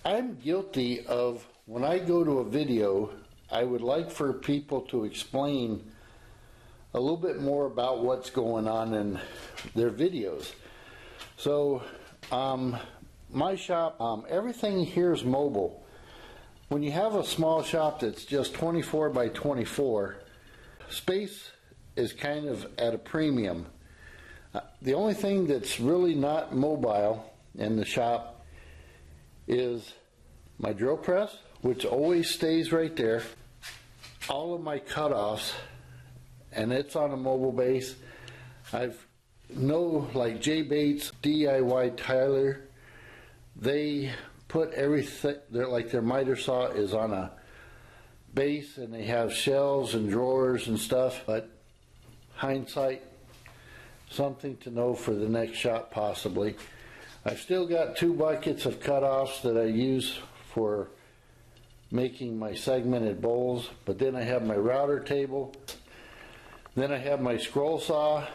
I'm guilty of, when I go to a video, I would like for people to explain a little bit more about what's going on in their videos. So my shop, everything here is mobile. When you have a small shop that's just 24 by 24, space is kind of at a premium. The only thing that's really not mobile in the shop is my drill press, which always stays right there, all of my cutoffs, and it's on a mobile base. I've like Jay Bates, DIY Tyler, they put everything, their miter saw is on a base and they have shelves and drawers and stuff, but hindsight, something to know for the next shop possibly. I've still got 2 buckets of cutoffs that I use for making my segmented bowls, but then I have my router table, then I have my scroll saw,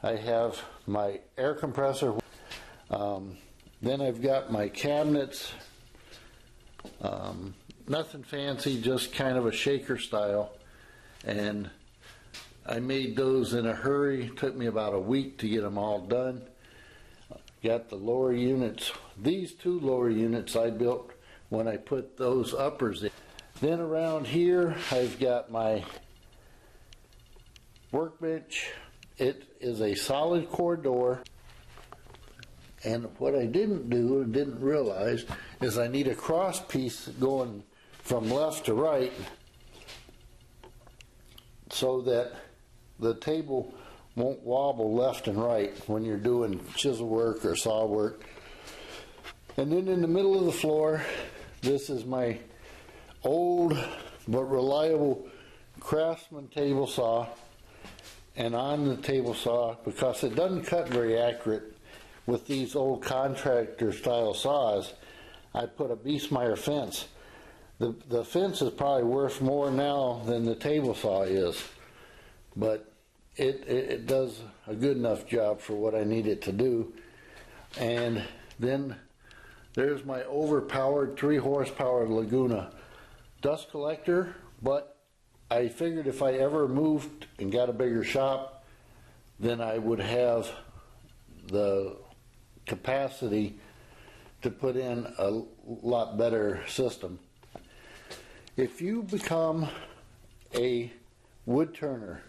I have my air compressor, then I've got my cabinets, nothing fancy, just kind of a shaker style, and I made those in a hurry. It took me about a week to get them all done. Got the lower units. These 2 lower units I built when I put those uppers in. Then around here I've got my workbench. It is a solid core door. And what I didn't do and didn't realize is I need a cross piece going from left to right so that the table won't wobble left and right when you're doing chisel work or saw work. And then in the middle of the floor, this is my old but reliable Craftsman table saw. And on the table saw, because it doesn't cut very accurate with these old contractor style saws, I put a Biesmeyer fence. The fence is probably worth more now than the table saw is, but it does a good enough job for what I need it to do. And then there's my overpowered 3 horsepower Laguna dust collector, but I figured if I ever moved and got a bigger shop, then I would have the capacity to put in a lot better system. If you become a wood turner,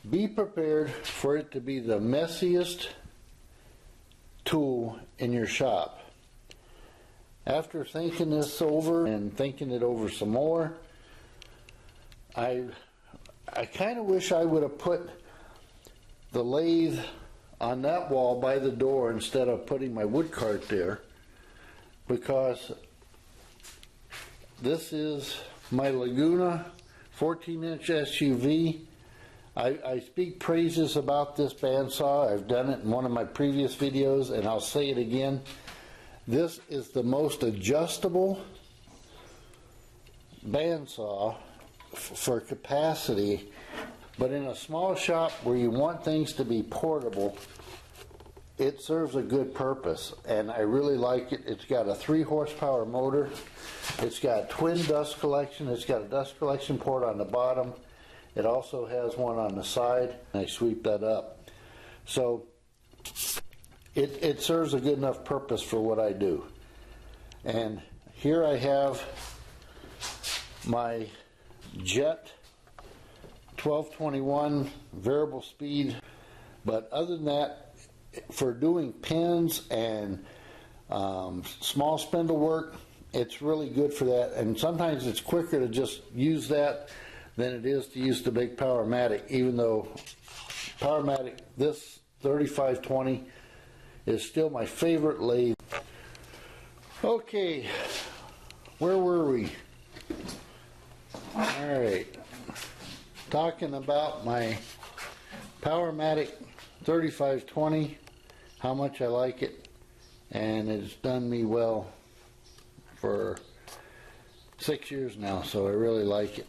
be prepared for it to be the messiest tool in your shop. After thinking this over and thinking it over some more, I kind of wish I would have put the lathe on that wall by the door instead of putting my wood cart there, because this is my Laguna 14-inch SUV. I speak praises about this bandsaw. I've done it in one of my previous videos, and I'll say it again. This is the most adjustable bandsaw for capacity, but in a small shop where you want things to be portable, it serves a good purpose, and I really like it. It's got a 3 horsepower motor. It's got twin dust collection. It's got a dust collection port on the bottom. It also has one on the side. I sweep that up. So it serves a good enough purpose for what I do. And here I have my Jet 1221 variable speed. But other than that, for doing pins and small spindle work, it's really good for that. And sometimes it's quicker to just use that than it is to use the big Powermatic, even though Powermatic, this 3520, is still my favorite lathe. Okay, where were we? Alright, talking about my Powermatic 3520, how much I like it, and it's done me well for 6 years now, so I really like it.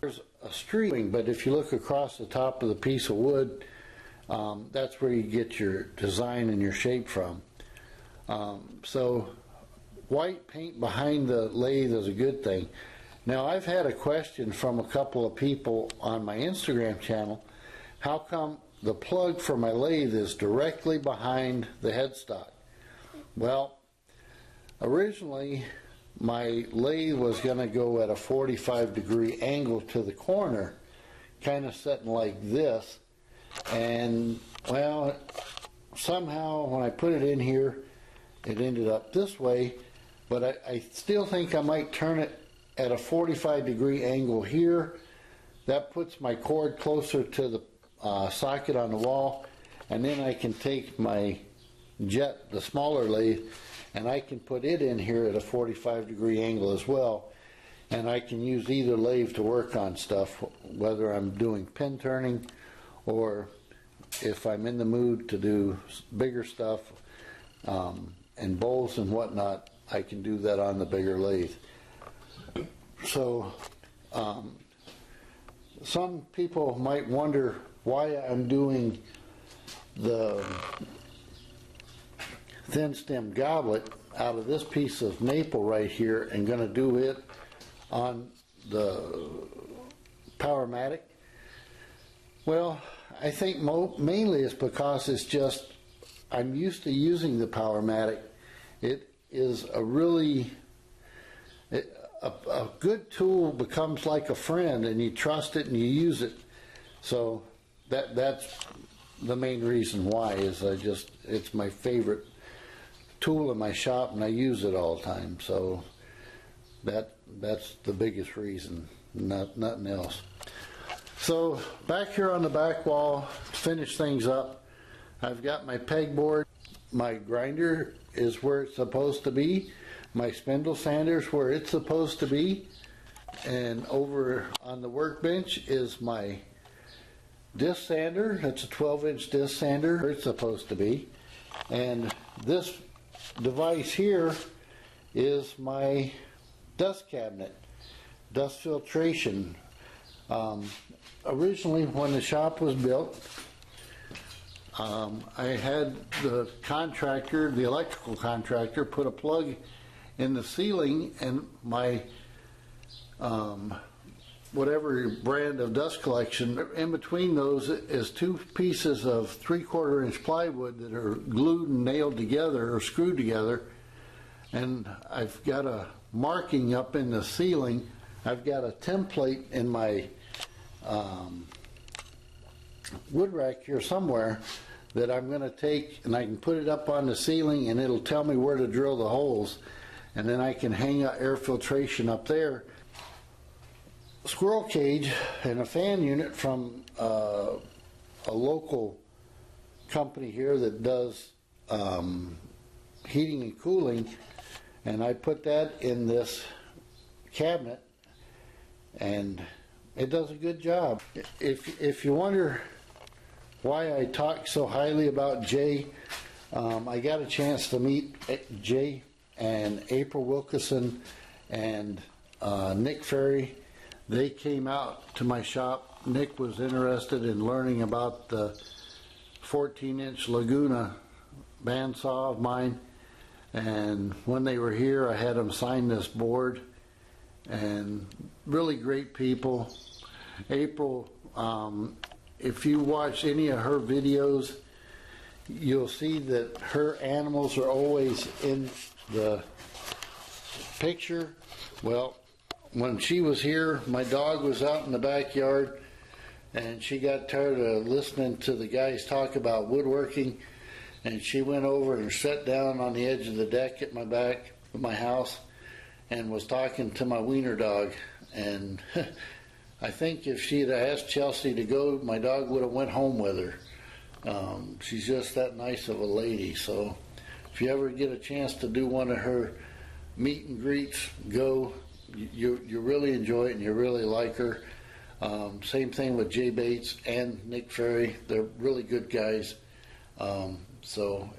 There's a streaking, but if you look across the top of the piece of wood, that's where you get your design and your shape from. So white paint behind the lathe is a good thing. Now, I've had a question from a couple of people on my Instagram channel. How come the plug for my lathe is directly behind the headstock? Well, originally my lathe was going to go at a 45-degree angle to the corner, kind of sitting like this, and well, somehow when I put it in here it ended up this way, but I still think I might turn it at a 45-degree angle here. That puts my cord closer to the socket on the wall, and then I can take my jet, the smaller lathe, and I can put it in here at a 45-degree angle as well, and I can use either lathe to work on stuff, whether I'm doing pin turning or if I'm in the mood to do bigger stuff and bowls and whatnot, I can do that on the bigger lathe. So some people might wonder why I'm doing the thin stem goblet out of this piece of maple right here and going to do it on the Powermatic. Well, I think mainly it's because it's just I'm used to using the Powermatic. It is a really a good tool becomes like a friend, and you trust it and you use it. So that's the main reason why is it's my favorite tool in my shop, and I use it all the time. So that's the biggest reason, nothing else. So back here on the back wall, to finish things up, I've got my pegboard. My grinder is where it's supposed to be. My spindle sander is where it's supposed to be. And over on the workbench is my disc sander. That's a 12-inch disc sander where it's supposed to be. And this device here is my dust cabinet, dust filtration. Originally, when the shop was built, I had the contractor, the electrical contractor, put a plug in the ceiling, and my whatever brand of dust collection, in between those is two pieces of 3/4 inch plywood that are glued and nailed together or screwed together, and I've got a marking up in the ceiling. I've got a template in my wood rack here somewhere that I'm going to take, and I can put it up on the ceiling, and it'll tell me where to drill the holes, and then I can hang out air filtration up there. Squirrel cage and a fan unit from a local company here that does heating and cooling, and I put that in this cabinet, and it does a good job. If you wonder why I talk so highly about Jay, I got a chance to meet Jay and April Wilkeson and Nick Ferry. They came out to my shop. Nick was interested in learning about the 14-inch Laguna bandsaw of mine, and when they were here I had them sign this board, and really great people. April, if you watch any of her videos, you'll see that her animals are always in the picture. Well, when she was here, my dog was out in the backyard, and she got tired of listening to the guys talk about woodworking, and she went over and sat down on the edge of the deck at my back of my house and was talking to my wiener dog. And I think if she had asked Chelsea to go, my dog would have went home with her. She's just that nice of a lady. So if you ever get a chance to do one of her meet and greets, go. You really enjoy it, and you really like her. Same thing with Jay Bates and Nick Ferry. They're really good guys. So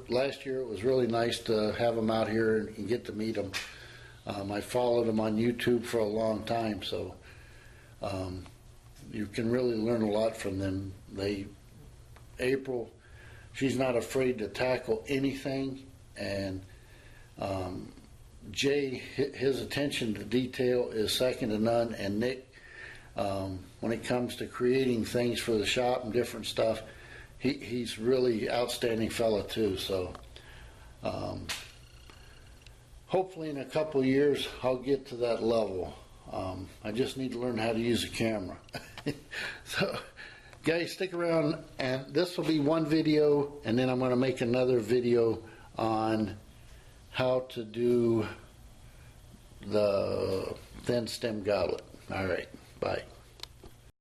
last year it was really nice to have them out here and get to meet them. I followed them on YouTube for a long time, so you can really learn a lot from them. April, she's not afraid to tackle anything, and Jay, his attention to detail is second to none, and Nick, when it comes to creating things for the shop and different stuff, he's really outstanding fella too. So hopefully in a couple of years I'll get to that level. I just need to learn how to use a camera. So guys, stick around, and this will be one video, and then I'm going to make another video on how to do the thin stem goblet. All right, bye.